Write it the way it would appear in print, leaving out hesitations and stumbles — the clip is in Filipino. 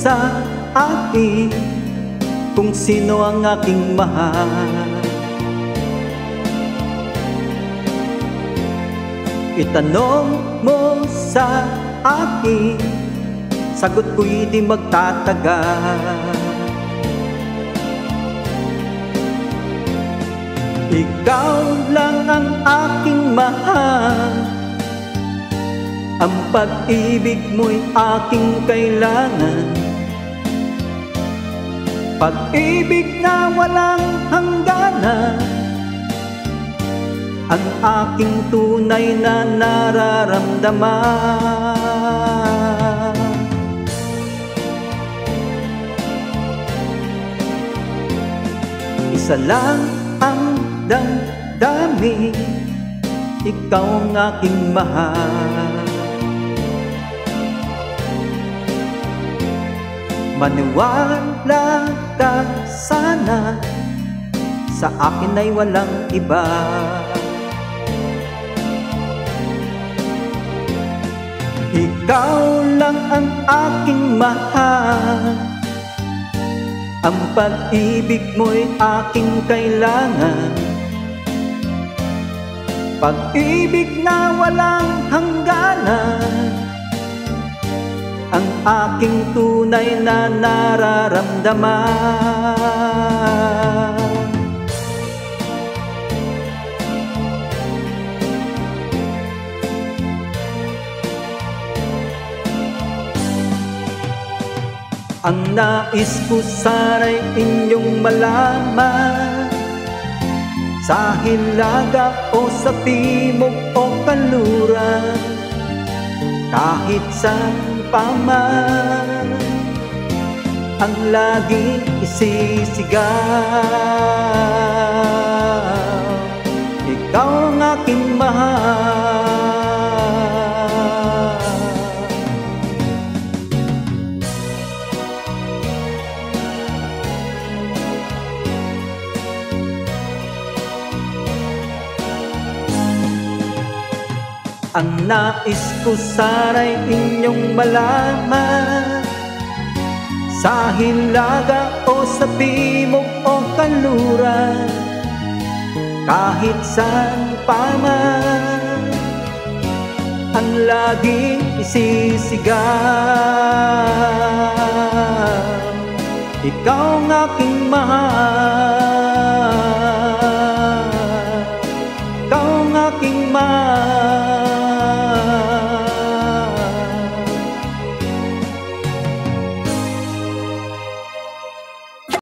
sa akin kung sino ang aking mahal. Itanong mo sa akin, sagot ko'y di magtatagal. Ikaw lang ang aking mahal, ang pag-ibig mo'y aking kailangan. Pag-ibig na walang hangganan, ang aking tunay na nararamdaman. Isa lang ang damdamin, ikaw ang aking mahal. Maniwala ka sana, sa akin ay walang iba. Ikaw lang ang aking mahal, ang pag-ibig mo'y aking kailangan. Pag-ibig na walang hangganan, ang aking tunay na nararamdaman. Ang nais ko sana'y inyong malaman, sa hilaga o sa timog o kanluran, kahit saan pa man, ang laging isisigaw, ikaw ang aking mahal. Ang nais ko sana'y inyong malaman, sa hilaga o sa timog o kanluran, kahit saan pa man, ang laging isisigaw, ikaw ang aking mahal.